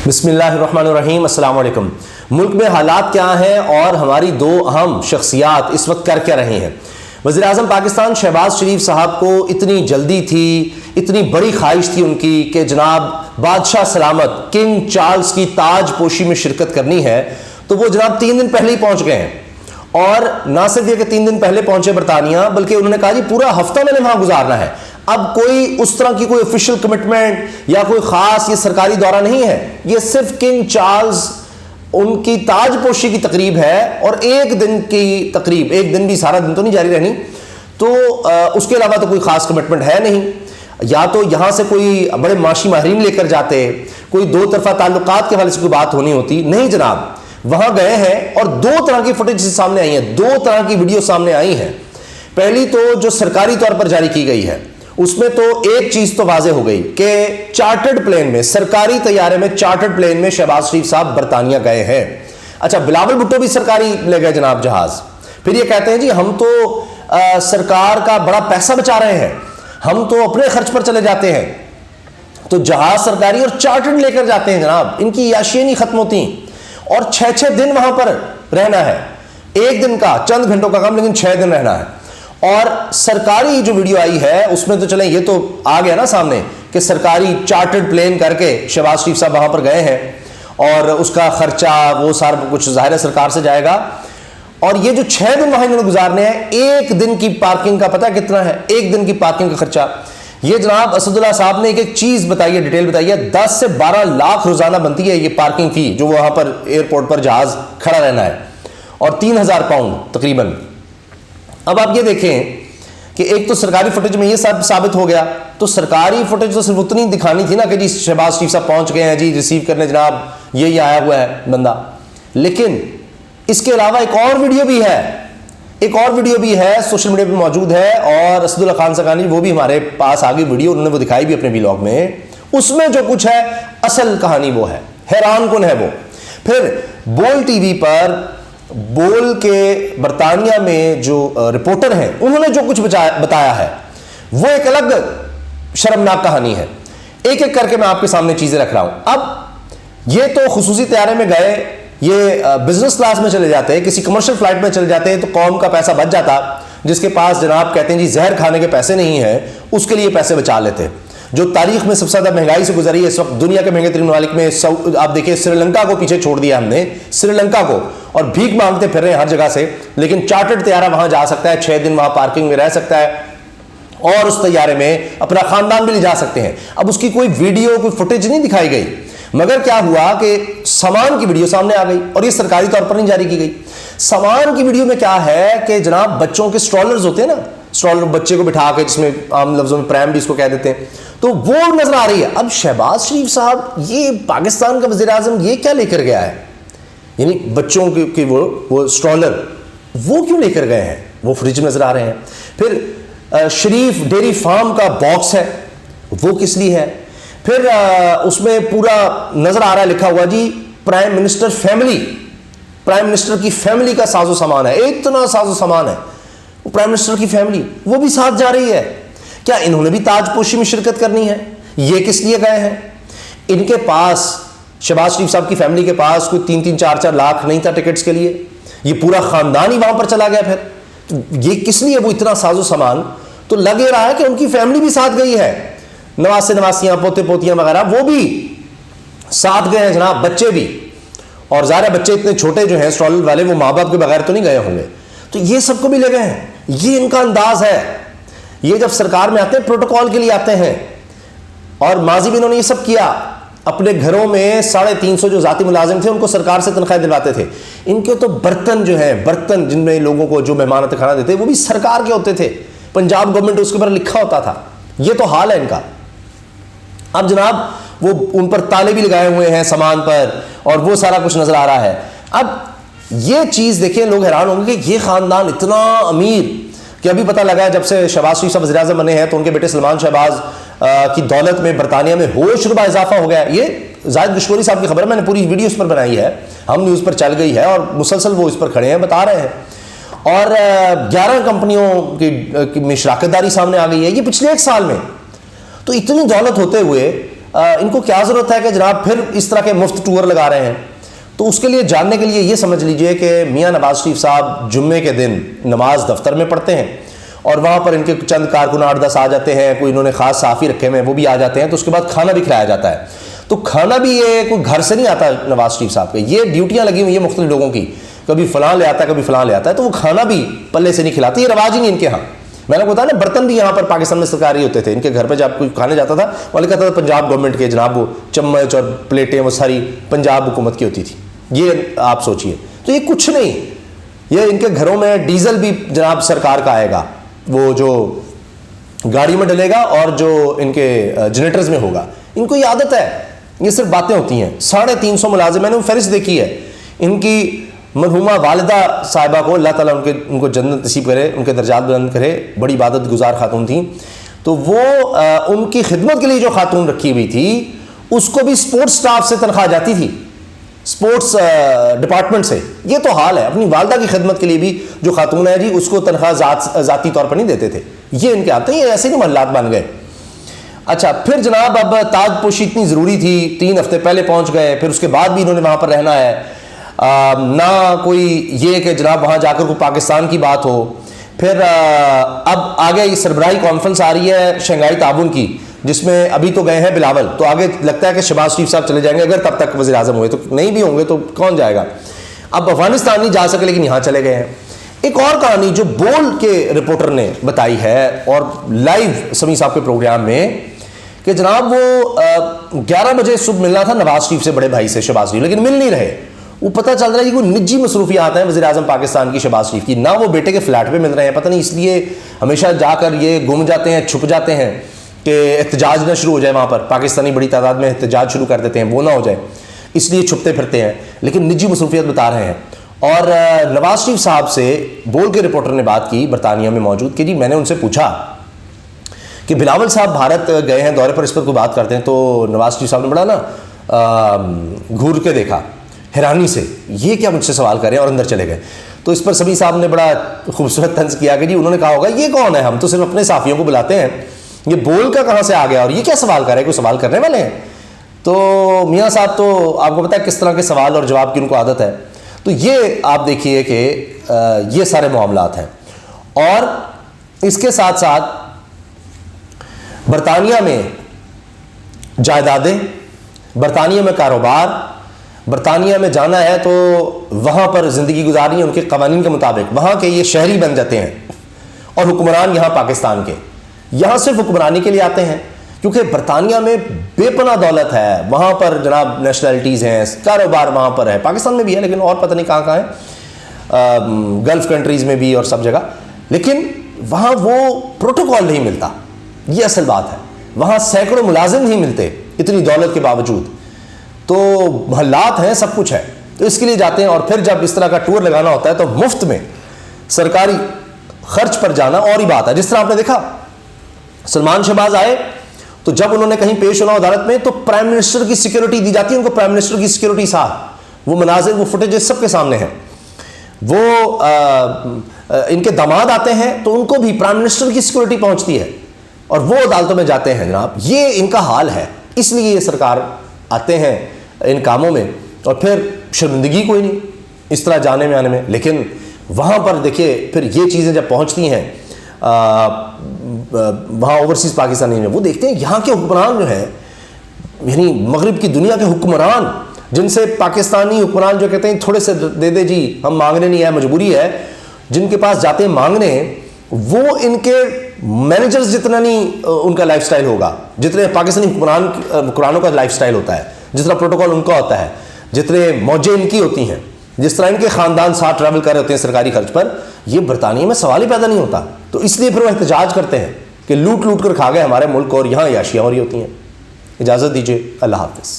بسم اللہ الرحمن الرحیم۔ السلام علیکم۔ ملک میں حالات کیا ہیں اور ہماری دو اہم شخصیات اس وقت کر کیا رہی ہیں؟ وزیر اعظم پاکستان شہباز شریف صاحب کو اتنی جلدی تھی، اتنی بڑی خواہش تھی ان کی کہ جناب بادشاہ سلامت کنگ چارلز کی تاج پوشی میں شرکت کرنی ہے، تو وہ جناب 3 دن پہلے ہی پہنچ گئے ہیں۔ اور نہ صرف یہ کہ 3 دن پہلے پہنچے برطانیہ، بلکہ انہوں نے کہا جی پورا ہفتہ میں نے وہاں گزارنا ہے۔ اب کوئی اس طرح کی کوئی آفیشیل کمٹمنٹ یا کوئی خاص یہ سرکاری دورہ نہیں ہے، یہ صرف کنگ چارلز ان کی تاج پوشی کی تقریب ہے، اور 1 دن کی تقریب، 1 دن بھی سارا دن تو نہیں جاری رہنی، تو اس کے علاوہ تو کوئی خاص کمٹمنٹ ہے نہیں۔ یا تو یہاں سے کوئی بڑے معاشی ماہرین لے کر جاتے، کوئی 2 طرفہ تعلقات کے حوالے سے کوئی بات ہونی ہوتی، نہیں جناب، وہاں گئے ہیں اور 2 طرح کی فوٹیج سامنے آئی ہیں، 2 طرح کی ویڈیو سامنے آئی ہیں۔ پہلی تو جو سرکاری طور پر جاری کی گئی ہے، اس میں تو ایک چیز تو واضح ہو گئی کہ چارٹرڈ پلین میں، سرکاری طیارے میں، چارٹرڈ پلین میں شہباز شریف صاحب برطانیہ گئے ہیں۔ اچھا، بلاول بھٹو بھی سرکاری لے گئے جناب جہاز۔ پھر یہ کہتے ہیں جی ہم تو سرکار کا بڑا پیسہ بچا رہے ہیں، ہم تو اپنے خرچ پر چلے جاتے ہیں، تو جہاز سرکاری اور چارٹرڈ لے کر جاتے ہیں جناب، ان کی عیاشیاں نہیں ختم ہوتی، اور 6 دن وہاں پر رہنا ہے، 1 دن کا چند گھنٹوں کا کام، لیکن 6 دن رہنا ہے۔ اور سرکاری جو ویڈیو آئی ہے اس میں تو چلیں یہ تو آ گیا نا سامنے کہ سرکاری چارٹرڈ پلین کر کے شہباز شریف صاحب وہاں پر گئے ہیں، اور اس کا خرچہ وہ سارا کچھ ظاہر ہے سرکار سے جائے گا۔ اور یہ جو 6 دن وہاں انہوں نے گزارنے ہیں، 1 دن کی پارکنگ کا پتہ کتنا ہے؟ 1 دن کی پارکنگ کا خرچہ یہ جناب اسد اللہ صاحب نے ایک چیز بتائی ہے، ڈیٹیل بتائی ہے، 10 سے 12 لاکھ روزانہ بنتی ہے یہ پارکنگ فی، جو وہاں پر ایئرپورٹ پر جہاز کھڑا رہنا ہے، اور 3000 پاؤنڈ تقریباً۔ اب آپ یہ دیکھیں کہ ایک تو سرکاری فوٹیج میں یہ سب ثابت ہو گیا، تو سرکاری فوٹیج تو صرف اتنی دکھانی تھی نا کہ جی شہباز شریف صاحب پہنچ گئے ہیں جی ریسیو کرنے، جناب یہ آیا ہوا ہے بندہ۔ لیکن اس کے علاوہ ایک اور ویڈیو بھی ہے، سوشل میڈیا پہ موجود ہے، اور اسد اللہ خان سکانی وہ بھی ہمارے پاس آگئی ویڈیو، انہوں نے وہ دکھائی بھی اپنے ویلاگ میں۔ اس میں جو کچھ ہے اصل کہانی وہ ہے، حیران کن ہے وہ۔ پھر بول ٹی وی پر بول کے برطانیہ میں جو رپورٹر ہیں، انہوں نے جو کچھ بتایا ہے وہ ایک الگ شرمناک کہانی ہے۔ ایک ایک کر کے میں آپ کے سامنے چیزیں رکھ رہا ہوں۔ اب یہ تو خصوصی طیارے میں گئے، یہ بزنس کلاس میں چلے جاتے ہیں، کسی کمرشل فلائٹ میں چلے جاتے ہیں تو قوم کا پیسہ بچ جاتا، جس کے پاس جناب کہتے ہیں جی زہر کھانے کے پیسے نہیں ہیں، اس کے لیے پیسے بچا لیتے۔ جو تاریخ میں سب سے زیادہ مہنگائی سے گزری ہے اس وقت دنیا کے مہنگے ترین ممالک میں، آپ دیکھیں سری لنکا کو پیچھے چھوڑ دیا ہم نے، سری لنکا کو، اور بھیک مانگتے پھر رہے ہیں ہر جگہ سے، لیکن چارٹرڈ طیارہ وہاں جا سکتا ہے، 6 دن وہاں پارکنگ میں رہ سکتا ہے، اور اس طیارے میں اپنا خاندان بھی لے جا سکتے ہیں۔ اب اس کی کوئی ویڈیو، کوئی فوٹیج نہیں دکھائی گئی، مگر کیا ہوا کہ سامان کی ویڈیو سامنے آ گئی، اور یہ سرکاری طور پر نہیں جاری کی گئی۔ سامان کی ویڈیو میں کیا ہے کہ جناب بچوں کے سٹرولرز ہوتے ہیں نا، سٹرولر بچے کو بٹھا کے، جس میں عام لفظوں میں پریم بھی اس کو کہہ دیتے ہیں، تو وہ نظر آ رہی ہے۔ اب شہباز شریف صاحب یہ پاکستان کا وزیر اعظم یہ کیا لے کر گیا ہے؟ یعنی بچوں کی وہ سٹرولر وہ کیوں لے کر گئے ہیں؟ وہ فریج میں نظر آ رہے ہیں۔ پھر شریف ڈیری فارم کا باکس ہے، وہ کس لیے ہے؟ پھر اس میں پورا نظر آ رہا ہے لکھا ہوا جی prime minister family, prime minister کی فیملی کا ساز و سامان ہے، اتنا ساز و سامان ہے، وہ پرائم منسٹر کی فیملی وہ بھی ساتھ جا رہی ہے۔ کیا انہوں نے بھی تاج پوشی میں شرکت کرنی ہے؟ یہ کس لیے گئے ہیں؟ ان کے پاس، شہباز شریف صاحب کی فیملی کے پاس کوئی 3-3 4-4 لاکھ نہیں تھا ٹکٹس کے لیے، یہ پورا خاندان ہی وہاں پر چلا گیا۔ پھر تو یہ کس لیے وہ اتنا ساز و سامان؟ تو لگ یہ رہا ہے کہ ان کی فیملی بھی ساتھ گئی ہے، نواسے نواسیاں، پوتے پوتیاں وغیرہ وہ بھی ساتھ گئے ہیں جناب، بچے بھی، اور ظاہر بچے اتنے چھوٹے جو ہیں اسٹرالر والے، وہ ماں باپ کے بغیر تو نہیں گئے ہوں گے، تو یہ سب کو بھی لے گئے ہیں۔ یہ ان کا انداز ہے، یہ جب سرکار میں آتے ہیں پروٹوکول کے لیے آتے ہیں، اور ماضی میں انہوں نے یہ سب کیا، اپنے گھروں میں 350 جو ذاتی ملازم تھے ان کو سرکار سے تنخواہ دلواتے تھے۔ ان کے تو برتن جو ہیں، برتن جن میں لوگوں کو جو مہمانت کھانا دیتے وہ بھی سرکار کے ہوتے تھے، پنجاب گورنمنٹ اس کے اوپر لکھا ہوتا تھا۔ یہ تو حال ہے ان کا۔ اب جناب وہ ان پر تالے بھی لگائے ہوئے ہیں سامان پر، اور وہ سارا کچھ نظر آ رہا ہے۔ اب یہ چیز دیکھیں، لوگ حیران ہوں گے کہ یہ خاندان اتنا امیر، کہ ابھی پتہ لگا ہے جب سے شہباز شریف صاحب وزیر اعظم بنے ہیں تو ان کے بیٹے سلمان شہباز کی دولت میں برطانیہ میں ہوش ربا اضافہ ہو گیا ہے۔ یہ زاہد گشکوری صاحب کی خبر ہے، میں نے پوری ویڈیو اس پر بنائی ہے، ہم نیوز پر چل گئی ہے، اور مسلسل وہ اس پر کھڑے ہیں، بتا رہے ہیں۔ اور 11 کمپنیوں کی میں شراکت داری سامنے آ گئی ہے یہ پچھلے 1 سال میں۔ تو اتنی دولت ہوتے ہوئے ان کو کیا ضرورت ہے کہ جناب پھر اس طرح کے مفت ٹور لگا رہے ہیں؟ تو اس کے لیے جاننے کے لیے یہ سمجھ لیجئے کہ میاں نواز شریف صاحب جمعے کے دن نماز دفتر میں پڑھتے ہیں اور وہاں پر ان کے چند کارکن 8-10 آ جاتے ہیں، کوئی انہوں نے خاص صحافی رکھے ہوئے ہیں وہ بھی آ جاتے ہیں، تو اس کے بعد کھانا بھی کھلایا جاتا ہے۔ تو کھانا بھی یہ کوئی گھر سے نہیں آتا نواز شریف صاحب کے، یہ ڈیوٹیاں لگی ہوئی ہیں مختلف لوگوں کی، کبھی فلاں لے آتا ہے کبھی فلاں لے آتا ہے، تو وہ کھانا بھی پلے سے نہیں کھلاتے، یہ رواج ہی نہیں ان کے ہاں۔ میں نے بتایا نا، برتن بھی یہاں پر پاکستان میں سرکاری ہوتے تھے، ان کے گھر پہ جب کوئی کھانے جاتا تھا وہ کہتا تھا پنجاب گورنمنٹ کے، جناب وہ چمچ اور پلیٹیں وہ ساری پنجاب حکومت کی ہوتی تھی۔ یہ آپ سوچئے، تو یہ کچھ نہیں، یہ ان کے گھروں میں ڈیزل بھی جناب سرکار کا آئے گا، وہ جو گاڑی میں ڈلے گا اور جو ان کے جنریٹرز میں ہوگا۔ ان کو یہ عادت ہے، یہ صرف باتیں ہوتی ہیں۔ 350 ملازم، میں نے فہرست دیکھی ہے ان کی، مرحومہ والدہ صاحبہ کو اللہ تعالیٰ ان کو جنت نصیب کرے، ان کے درجات بلند کرے، بڑی عبادت گزار خاتون تھیں، تو وہ ان کی خدمت کے لیے جو خاتون رکھی ہوئی تھی اس کو بھی سپورٹس سٹاف سے تنخواہ جاتی تھی، سپورٹس ڈپارٹمنٹ سے۔ یہ تو حال ہے، اپنی والدہ کی خدمت کے لیے بھی جو خاتون ہے جی اس کو تنخواہ ذاتی طور پر نہیں دیتے تھے۔ یہ ان کے آتے ہیں، یہ ایسے نہیں محلات بن گئے۔ اچھا، پھر جناب اب تاج پوشی اتنی ضروری تھی، 3 ہفتے پہلے پہنچ گئے، پھر اس کے بعد بھی انہوں نے وہاں پر رہنا ہے، نہ کوئی یہ کہ جناب وہاں جا کر کوئی پاکستان کی بات ہو۔ پھر اب آگے یہ سربراہی کانفرنس آ رہی ہے شنگھائی تعاون کی، جس میں ابھی تو گئے ہیں بلاول، تو آگے لگتا ہے کہ شہباز شریف صاحب چلے جائیں گے، اگر تب تک وزیر اعظم ہوئے، تو نہیں بھی ہوں گے تو کون جائے گا۔ اب افغانستان نہیں جا سکے لیکن یہاں چلے گئے ہیں۔ ایک اور کہانی جو بول کے رپورٹر نے بتائی ہے اور لائیو سمیع صاحب کے پروگرام میں، کہ جناب وہ 11 بجے صبح ملنا تھا نواز شریف سے، بڑے بھائی سے شہباز شریف، لیکن مل نہیں رہے۔ وہ پتہ چل رہا ہے کہ کوئی نجی مصروفیات ہیں وزیر اعظم پاکستان کی شہباز شریف کی، نہ وہ بیٹے کے فلیٹ پہ مل رہے ہیں، پتہ نہیں اس لیے ہمیشہ جا کر یہ گم جاتے ہیں، چھپ جاتے ہیں کہ احتجاج نہ شروع ہو جائے، وہاں پر پاکستانی بڑی تعداد میں احتجاج شروع کر دیتے ہیں، وہ نہ ہو جائے، اس لیے چھپتے پھرتے ہیں، لیکن نجی مصروفیت بتا رہے ہیں۔ اور نواز شریف صاحب سے بول کے رپورٹر نے بات کی برطانیہ میں موجود، کہ جی میں نے ان سے پوچھا کہ بلاول صاحب بھارت گئے ہیں دورے پر، اس پر کوئی بات کرتے ہیں؟ تو نواز شریف صاحب نے بڑا نا گھور کے دیکھا حیرانی سے، یہ کیا مجھ سے سوال کر رہے ہیں، اور اندر چلے گئے۔ تو اس پر سمیع صاحب نے بڑا خوبصورت طنز کیا کہ جی انہوں نے کہا ہوگا یہ کون ہے، ہم تو صرف اپنے صحافیوں کو بلاتے ہیں، یہ بول کا کہاں سے آ گیا اور یہ کیا سوال کر رہے ہیں، کوئی سوال کرنے والے ہیں؟ تو میاں صاحب تو آپ کو پتہ ہے کس طرح کے سوال اور جواب کی ان کو عادت ہے۔ تو یہ آپ دیکھیے کہ یہ سارے معاملات ہیں، اور اس کے ساتھ ساتھ برطانیہ میں جائیدادیں، برطانیہ میں کاروبار، برطانیہ میں جانا ہے تو وہاں پر زندگی گزارنی ہے ان کے قوانین کے مطابق، وہاں کے یہ شہری بن جاتے ہیں، اور حکمران یہاں پاکستان کے یہاں صرف حکمرانی کے لیے آتے ہیں، کیونکہ برطانیہ میں بے پناہ دولت ہے، وہاں پر جناب نیشنلٹیز ہیں، کاروبار وہاں پر ہے، پاکستان میں بھی ہے لیکن اور پتہ نہیں کہاں کہاں ہے، گلف کنٹریز میں بھی اور سب جگہ، لیکن وہاں وہ پروٹوکول نہیں ملتا، یہ اصل بات ہے، وہاں سینکڑوں ملازم نہیں ملتے اتنی دولت کے باوجود، تو محلات ہیں، سب کچھ ہے، تو اس کے لیے جاتے ہیں۔ اور پھر جب اس طرح کا ٹور لگانا ہوتا ہے تو مفت میں سرکاری خرچ پر جانا اور ہی بات ہے۔ جس طرح آپ نے دیکھا سلمان شہباز آئے تو جب انہوں نے کہیں پیش ہونا عدالت میں تو پرائم منسٹر کی سیکیورٹی دی جاتی ہے ان کو، پرائم منسٹر کی سیکیورٹی صاحب، وہ مناظر وہ فوٹیج سب کے سامنے ہیں۔ وہ ان کے داماد آتے ہیں تو ان کو بھی پرائم منسٹر کی سیکیورٹی پہنچتی ہے، اور وہ عدالتوں میں جاتے ہیں جناب، یہ ان کا حال ہے۔ اس لیے یہ سرکار آتے ہیں ان کاموں میں، اور پھر شرمندگی کوئی نہیں اس طرح جانے میں آنے میں، لیکن وہاں پر دیکھیے پھر یہ چیزیں جب پہنچتی ہیں وہاں اوورسیز پاکستانی میں، وہ دیکھتے ہیں یہاں کے حکمران جو ہیں، یعنی مغرب کی دنیا کے حکمران، جن سے پاکستانی حکمران جو کہتے ہیں تھوڑے سے دے دے جی، ہم مانگنے نہیں ہے، مجبوری ہے، جن کے پاس جاتے ہیں مانگنے، وہ ان کے مینیجرز جتنا نہیں ان کا لائف سٹائل ہوگا، جتنے پاکستانی حکمرانوں کا لائف سٹائل ہوتا ہے، جتنا پروٹوکول ان کا ہوتا ہے، جتنے موجیں ان کی ہوتی ہیں، جس طرح ان کے خاندان ساتھ ٹریول کر رہے ہوتے ہیں سرکاری خرچ پر، یہ برطانیہ میں سوال ہی پیدا نہیں ہوتا۔ تو اس لیے پھر وہ احتجاج کرتے ہیں کہ لوٹ لوٹ کر کھا گئے ہمارے ملک، اور یہاں عیاشیاں ہو رہی ہوتی ہیں۔ اجازت دیجیے، اللہ حافظ۔